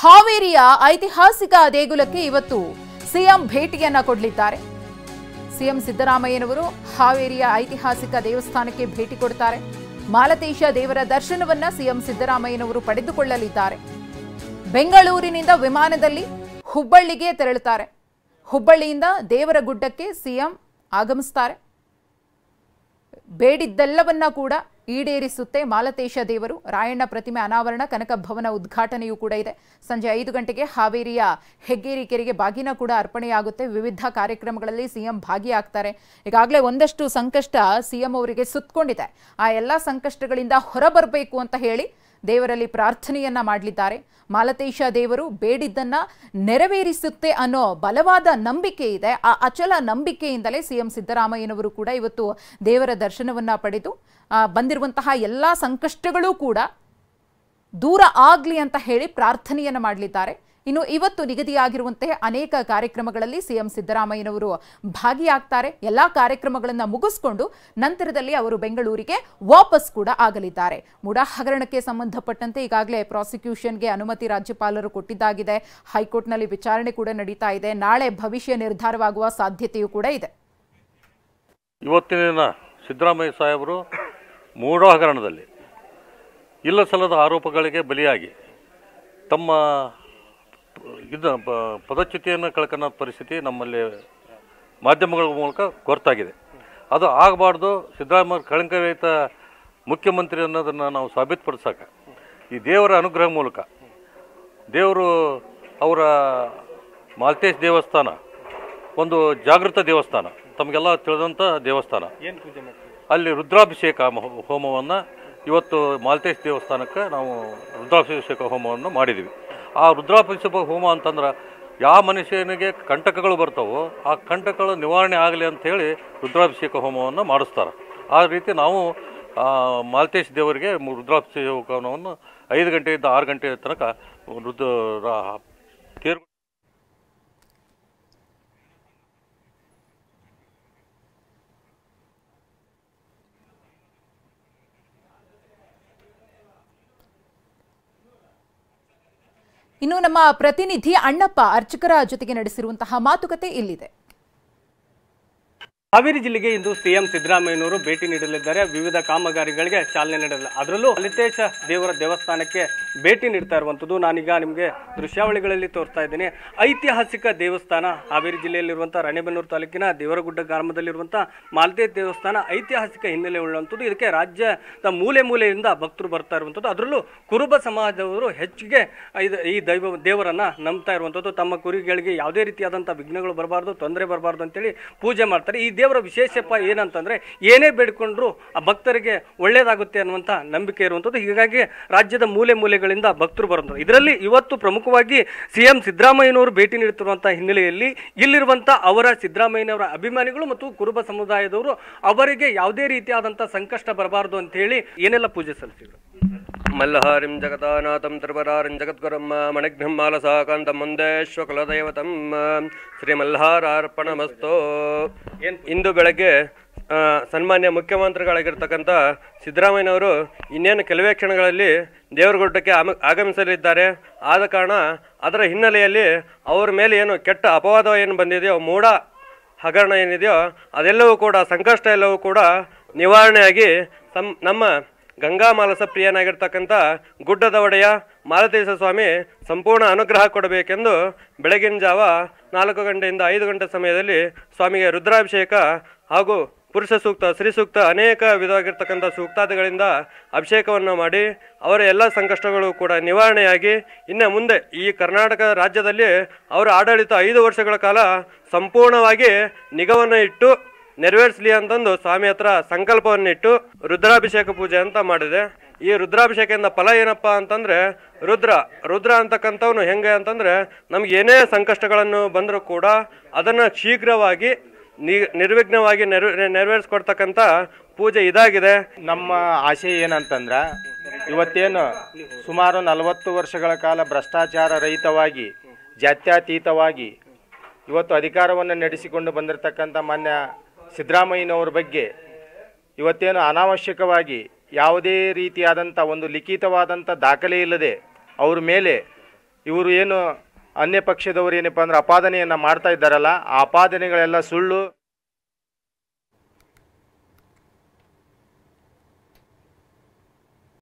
ಹಾವೇರಿಯ ಐತಿಹಾಸಿಕ ದೇಗುಲಕ್ಕೆ ಇವತ್ತು ಸಿಎಂ ಭೇಟಿಯನ್ನ ಕೊಡಲಿದ್ದಾರೆ. ಸಿಎಂ ಸಿದ್ದರಾಮಯ್ಯನವರು ಹಾವೇರಿಯ ಐತಿಹಾಸಿಕ ದೇವಸ್ಥಾನಕ್ಕೆ ಭೇಟಿ ಕೊಡ್ತಾರೆ. ಮಾಲತೇಶ ದೇವರ ದರ್ಶನವನ್ನ ಸಿಎಂ ಸಿದ್ದರಾಮಯ್ಯನವರು ಪಡೆದುಕೊಳ್ಳಲಿದ್ದಾರೆ. ಬೆಂಗಳೂರಿನಿಂದ ವಿಮಾನದಲ್ಲಿ ಹುಬ್ಬಳ್ಳಿಗೆ ತೆರಳುತ್ತಾರೆ. ಹುಬ್ಬಳ್ಳಿಯಿಂದ ದೇವರಗುಡ್ಡಕ್ಕೆ ಸಿಎಂ ಆಗಮಿಸುತ್ತಾರೆ. ಬೇಡಿದ್ದೆಲ್ಲವನ್ನ ಕೂಡ ಈಡೇರಿಸುತ್ತೆ ಮಾಲತೇಶ ದೇವರು. ರಾಯಣ್ಣ ಪ್ರತಿಮೆ ಅನಾವರಣ, ಕನಕ ಭವನ ಉದ್ಘಾಟನೆಯೂ ಕೂಡ ಇದೆ. ಸಂಜೆ 5 ಗಂಟೆಗೆ ಹಾವೇರಿಯ ಹೆಗ್ಗೇರಿ ಕೆರೆಗೆ ಬಾಗಿನ ಕೂಡ ಅರ್ಪಣೆಯಾಗುತ್ತೆ. ವಿವಿಧ ಕಾರ್ಯಕ್ರಮಗಳಲ್ಲಿ ಸಿಎಂ ಭಾಗಿಯಾಗ್ತಾರೆ. ಈಗಾಗಲೇ ಒಂದಷ್ಟು ಸಂಕಷ್ಟ ಸಿಎಂ ಅವರಿಗೆ ಸುತ್ತಕೊಂಡಿದೆ. ಆ ಎಲ್ಲ ಸಂಕಷ್ಟಗಳಿಂದ ಹೊರಬರಬೇಕು ಅಂತ ಹೇಳಿ ದೇವರಲ್ಲಿ ಪ್ರಾರ್ಥನೆಯನ್ನ ಮಾಡಲಿದ್ದಾರೆ. ಮಾಲತೇಶ ದೇವರು ಬೇಡಿದ್ದನ್ನ ನೆರವೇರಿಸುತ್ತೆ ಅನ್ನೋ ಬಲವಾದ ನಂಬಿಕೆ ಇದೆ. ಆ ಅಚಲ ನಂಬಿಕೆಯಿಂದಲೇ ಸಿಎಂ ಸಿದ್ದರಾಮಯ್ಯನವರು ಕೂಡ ಇವತ್ತು ದೇವರ ದರ್ಶನವನ್ನ ಪಡೆದು ಬಂದಿರುವಂತಹ ಎಲ್ಲ ಸಂಕಷ್ಟಗಳು ಕೂಡ ದೂರ ಆಗ್ಲಿ ಅಂತ ಹೇಳಿ ಪ್ರಾರ್ಥನೆಯನ್ನ ಮಾಡಲಿದ್ದಾರೆ. ಇನ್ನು ಇವತ್ತು ನಿಗದಿಯಾಗಿರುವಂತೆ ಅನೇಕ ಕಾರ್ಯಕ್ರಮಗಳಲ್ಲಿ ಸಿಎಂ ಸಿದ್ದರಾಮಯ್ಯನವರು ಭಾಗಿಯಾಗ್ತಾರೆ. ಎಲ್ಲಾ ಕಾರ್ಯಕ್ರಮಗಳನ್ನು ಮುಗಿಸಿಕೊಂಡು ನಂತರದಲ್ಲಿ ಅವರು ಬೆಂಗಳೂರಿಗೆ ವಾಪಸ್ ಕೂಡ ಆಗಲಿದ್ದಾರೆ. ಮುಡಾ ಹಗರಣಕ್ಕೆ ಸಂಬಂಧಪಟ್ಟಂತೆ ಈಗಾಗಲೇ ಪ್ರಾಸಿಕ್ಯೂಷನ್ಗೆ ಅನುಮತಿ ರಾಜ್ಯಪಾಲರು ಕೊಟ್ಟಿದ್ದಾಗಿದೆ. ಹೈಕೋರ್ಟ್ನಲ್ಲಿ ವಿಚಾರಣೆ ಕೂಡ ನಡೀತಾ ಇದೆ. ನಾಳೆ ಭವಿಷ್ಯ ನಿರ್ಧಾರವಾಗುವ ಸಾಧ್ಯತೆಯೂ ಕೂಡ ಇದೆ. ಇವತ್ತಿನ ಸಿದ್ದರಾಮಯ್ಯ ಸಾಹೇಬರು ಮೂಡಾ ಹಗರಣದಲ್ಲಿ ಇಲ್ಲ ಸಲ್ಲದ ಆರೋಪಗಳಿಗೆ ಬಲಿಯಾಗಿ ತಮ್ಮ ಪದಚ್ಯುತಿಯನ್ನು ಕಳ್ಕೊಳ್ಳೋ ಪರಿಸ್ಥಿತಿ ನಮ್ಮಲ್ಲಿ ಮಾಧ್ಯಮಗಳ ಮೂಲಕ ಗೊತ್ತಾಗಿದೆ. ಅದು ಆಗಬಾರ್ದು. ಸಿದ್ದರಾಮಯ್ಯ ಕಳಂಕರಹಿತ ಮುಖ್ಯಮಂತ್ರಿ ಅನ್ನೋದನ್ನು ನಾವು ಸಾಬೀತುಪಡಿಸೋಕೆ ಈ ದೇವರ ಅನುಗ್ರಹ ಮೂಲಕ ದೇವರು ಅವರ ಮಾಲತೇಶ ದೇವಸ್ಥಾನ ಒಂದು ಜಾಗೃತ ದೇವಸ್ಥಾನ, ತಮಗೆಲ್ಲ ತಿಳಿದಂಥ ದೇವಸ್ಥಾನ. ಅಲ್ಲಿ ರುದ್ರಾಭಿಷೇಕ ಹೋಮವನ್ನು ಇವತ್ತು ಮಾಲತೇಶ ದೇವಸ್ಥಾನಕ್ಕೆ ನಾವು ರುದ್ರಾಭಿಷೇಕ ಹೋಮವನ್ನು ಮಾಡಿದ್ದೀವಿ. ಆ ರುದ್ರಾಭಿಷೇಕ ಹೋಮ ಅಂತಂದ್ರೆ ಯಾವ ಮನುಷ್ಯನಿಗೆ ಕಂಟಕಗಳು ಬರ್ತಾವೋ ಆ ಕಂಟಕಗಳು ನಿವಾರಣೆ ಆಗಲಿ ಅಂಥೇಳಿ ರುದ್ರಾಭಿಷೇಕ ಹೋಮವನ್ನು ಮಾಡಿಸ್ತಾರೆ. ಆ ರೀತಿ ನಾವು ಮಾಲತೇಶ ದೇವರಿಗೆ ರುದ್ರಾಭಿಷೇಕ ಹೋಮವನ್ನು 5 ಗಂಟೆಯಿಂದ 6 ಗಂಟೆ ತನಕ ಇನ್ನು ನಮ್ಮ ಪ್ರತಿನಿಧಿ ಅಣ್ಣಪ್ಪ ಅರ್ಚಕರ ಜೊತೆಗೆ ನಡೆಸಿರುವಂತಹ ಮಾತುಕತೆ ಇಲ್ಲಿದೆ. ಹಾವೇರಿ ಜಿಲ್ಲೆಗೆ ಇಂದು ಸಿಎಂ ಸಿದ್ದರಾಮಯ್ಯನವರು ಭೇಟಿ ನೀಡಲಿದ್ದಾರೆ. ವಿವಿಧ ಕಾಮಗಾರಿಗಳಿಗೆ ಚಾಲನೆ ನೀಡಲಿಲ್ಲ. ಅದರಲ್ಲೂ ಮಾಲತೇಶ ದೇವರ ದೇವಸ್ಥಾನಕ್ಕೆ ಭೇಟಿ ನೀಡ್ತಾ ಇರುವಂಥದ್ದು ನಾನೀಗ ನಿಮಗೆ ದೃಶ್ಯಾವಳಿಗಳಲ್ಲಿ ತೋರಿಸ್ತಾ ಇದ್ದೀನಿ. ಐತಿಹಾಸಿಕ ದೇವಸ್ಥಾನ ಹಾವೇರಿ ಜಿಲ್ಲೆಯಲ್ಲಿರುವಂಥ ರಾಣೆಬೆನ್ನೂರು ತಾಲೂಕಿನ ದೇವರಗುಡ್ಡ ಗ್ರಾಮದಲ್ಲಿರುವಂಥ ಮಾಲತೇಶ ದೇವಸ್ಥಾನ ಐತಿಹಾಸಿಕ ಹಿನ್ನೆಲೆ ಉಳ್ಳಂಥದ್ದು. ಇದಕ್ಕೆ ರಾಜ್ಯದ ಮೂಲೆ ಮೂಲೆಯಿಂದ ಭಕ್ತರು ಬರ್ತಾ ಇರುವಂಥದ್ದು. ಅದರಲ್ಲೂ ಕುರುಬ ಸಮಾಜದವರು ಹೆಚ್ಚಿಗೆ ಈ ದೇವರನ್ನ ನಂಬ್ತಾ ಇರುವಂಥದ್ದು. ತಮ್ಮ ಕುರಿಗಳಿಗೆ ಯಾವುದೇ ರೀತಿಯಾದಂಥ ವಿಘ್ನಗಳು ಬರಬಾರ್ದು, ತೊಂದರೆ ಬರಬಾರ್ದು ಅಂತೇಳಿ ಪೂಜೆ ಮಾಡ್ತಾರೆ. ಈ ದೇವರ ವಿಶೇಷಪ್ಪ ಏನಂತಂದ್ರೆ ಏನೇ ಬೇಡಿಕೊಂಡ್ರು ಆ ಭಕ್ತರಿಗೆ ಒಳ್ಳೇದಾಗುತ್ತೆ ಅನ್ನುವಂಥ ನಂಬಿಕೆ ಇರುವಂಥದ್ದು. ಹೀಗಾಗಿ ರಾಜ್ಯದ ಮೂಲೆ ಮೂಲೆಗಳಿಂದ ಭಕ್ತರು ಬರುವಂಥದ್ದು. ಇದರಲ್ಲಿ ಇವತ್ತು ಪ್ರಮುಖವಾಗಿ ಸಿಎಂ ಸಿದ್ದರಾಮಯ್ಯನವರು ಭೇಟಿ ನೀಡುತ್ತಿರುವಂತಹ ಹಿನ್ನೆಲೆಯಲ್ಲಿ ಇಲ್ಲಿರುವಂಥ ಅವರ ಸಿದ್ದರಾಮಯ್ಯನವರ ಅಭಿಮಾನಿಗಳು ಮತ್ತು ಕುರುಬ ಸಮುದಾಯದವರು ಅವರಿಗೆ ಯಾವುದೇ ರೀತಿಯಾದಂಥ ಸಂಕಷ್ಟ ಬರಬಾರದು ಅಂತ ಹೇಳಿ ಏನೆಲ್ಲ ಪೂಜೆ ಸಲ್ಲಿಸಿದ್ರು. ಮಲ್ಲಹಾರಿಂ ಜಗದಾನಾಥಂ ತ್ರಿಪರಾರಿಂ ಜಗದ್ಗುರಂ ಮಣಿಘ್ನಂ ಮಾಲಸಾಕಾಂತ ಮುಂದೇಶ್ವ ಕುಲದೈವತಂ ಶ್ರೀ ಮಲ್ಹಾರಾರ್ಪಣಮಸ್ತೋ. ಇಂದು ಬೆಳಗ್ಗೆ ಸನ್ಮಾನ್ಯ ಮುಖ್ಯಮಂತ್ರಿಗಳಾಗಿರ್ತಕ್ಕಂಥ ಸಿದ್ದರಾಮಯ್ಯನವರು ಇನ್ನೇನು ಕೆಲವೇ ಕ್ಷಣಗಳಲ್ಲಿ ದೇವರಗುಡ್ಡಕ್ಕೆ ಆಗಮಿಸಲಿದ್ದಾರೆ. ಆದ ಕಾರಣ ಅದರ ಹಿನ್ನೆಲೆಯಲ್ಲಿ ಅವರ ಮೇಲೆ ಏನು ಕೆಟ್ಟ ಅಪವಾದ ಏನು ಬಂದಿದೆಯೋ, ಮೂಢ ಹಗರಣ ಏನಿದೆಯೋ ಅದೆಲ್ಲವೂ ಕೂಡ, ಸಂಕಷ್ಟ ಎಲ್ಲವೂ ಕೂಡ ನಿವಾರಣೆಯಾಗಿ ನಮ್ಮ ಗಂಗಾ ಮಾಲಸ ಪ್ರಿಯನಾಗಿರ್ತಕ್ಕಂಥ ಗುಡ್ಡದ ಒಡೆಯ ಮಾಲತೇಶ ಸ್ವಾಮಿ ಸಂಪೂರ್ಣ ಅನುಗ್ರಹ ಕೊಡಬೇಕೆಂದು ಬೆಳಗಿನ ಜಾವ 4 ಗಂಟೆಯಿಂದ 5 ಗಂಟೆ ಸಮಯದಲ್ಲಿ ಸ್ವಾಮಿಗೆ ರುದ್ರಾಭಿಷೇಕ ಹಾಗೂ ಪುರುಷ ಸೂಕ್ತ, ಸ್ತ್ರೀ ಸೂಕ್ತ, ಅನೇಕ ವಿಧವಾಗಿರ್ತಕ್ಕಂಥ ಸೂಕ್ತಾದಿಗಳಿಂದ ಅಭಿಷೇಕವನ್ನು ಮಾಡಿ ಅವರ ಎಲ್ಲ ಸಂಕಷ್ಟಗಳು ಕೂಡ ನಿವಾರಣೆಯಾಗಿ ಇನ್ನು ಮುಂದೆ ಈ ಕರ್ನಾಟಕ ರಾಜ್ಯದಲ್ಲಿ ಅವರ ಆಡಳಿತ 5 ವರ್ಷಗಳ ಕಾಲ ಸಂಪೂರ್ಣವಾಗಿ ನಿಗವನ್ನು ಇಟ್ಟು ನೆರವೇರಿಸಲಿ ಅಂತಂದು ಸ್ವಾಮಿ ಹತ್ರ ಸಂಕಲ್ಪವನ್ನಿಟ್ಟು ರುದ್ರಾಭಿಷೇಕ ಪೂಜೆ ಅಂತ ಮಾಡಿದೆ. ಈ ರುದ್ರಾಭಿಷೇಕದಿಂದ ಫಲ ಏನಪ್ಪ ಅಂತಂದ್ರೆ ರುದ್ರ ಅಂತಕ್ಕಂಥವನು ಹೆಂಗೆ ಅಂತಂದ್ರೆ ನಮ್ಗೆ ಏನೇ ಸಂಕಷ್ಟಗಳನ್ನು ಬಂದರೂ ಕೂಡ ಅದನ್ನು ಶೀಘ್ರವಾಗಿ ನಿರ್ವಿಘ್ನವಾಗಿ ನೆರವೇರಿಸ್ಕೊಡ್ತಕ್ಕಂಥ ಪೂಜೆ ಇದಾಗಿದೆ. ನಮ್ಮ ಆಶೆ ಏನಂತಂದ್ರೆ ಇವತ್ತೇನು ಸುಮಾರು 40 ವರ್ಷಗಳ ಕಾಲ ಭ್ರಷ್ಟಾಚಾರ ರಹಿತವಾಗಿ, ಜಾತ್ಯತೀತವಾಗಿ ಇವತ್ತು ಅಧಿಕಾರವನ್ನು ನಡೆಸಿಕೊಂಡು ಬಂದಿರತಕ್ಕಂಥ ಮಾನ್ಯ ಸಿದ್ದರಾಮಯ್ಯನವ್ರ ಬಗ್ಗೆ ಇವತ್ತೇನು ಅನಾವಶ್ಯಕವಾಗಿ ಯಾವುದೇ ರೀತಿಯಾದಂಥ ಒಂದು ಲಿಖಿತವಾದಂಥ ದಾಖಲೆ ಇಲ್ಲದೆ ಅವ್ರ ಮೇಲೆ ಇವರು ಏನು ಅನ್ಯ ಪಕ್ಷದವರು ಏನಪ್ಪ ಅಂದ್ರೆ ಅಪಾದನೆಯನ್ನು ಮಾಡ್ತಾ ಇದ್ದಾರಲ್ಲ, ಆ ಅಪಾದನೆಗಳೆಲ್ಲ ಸುಳ್ಳು.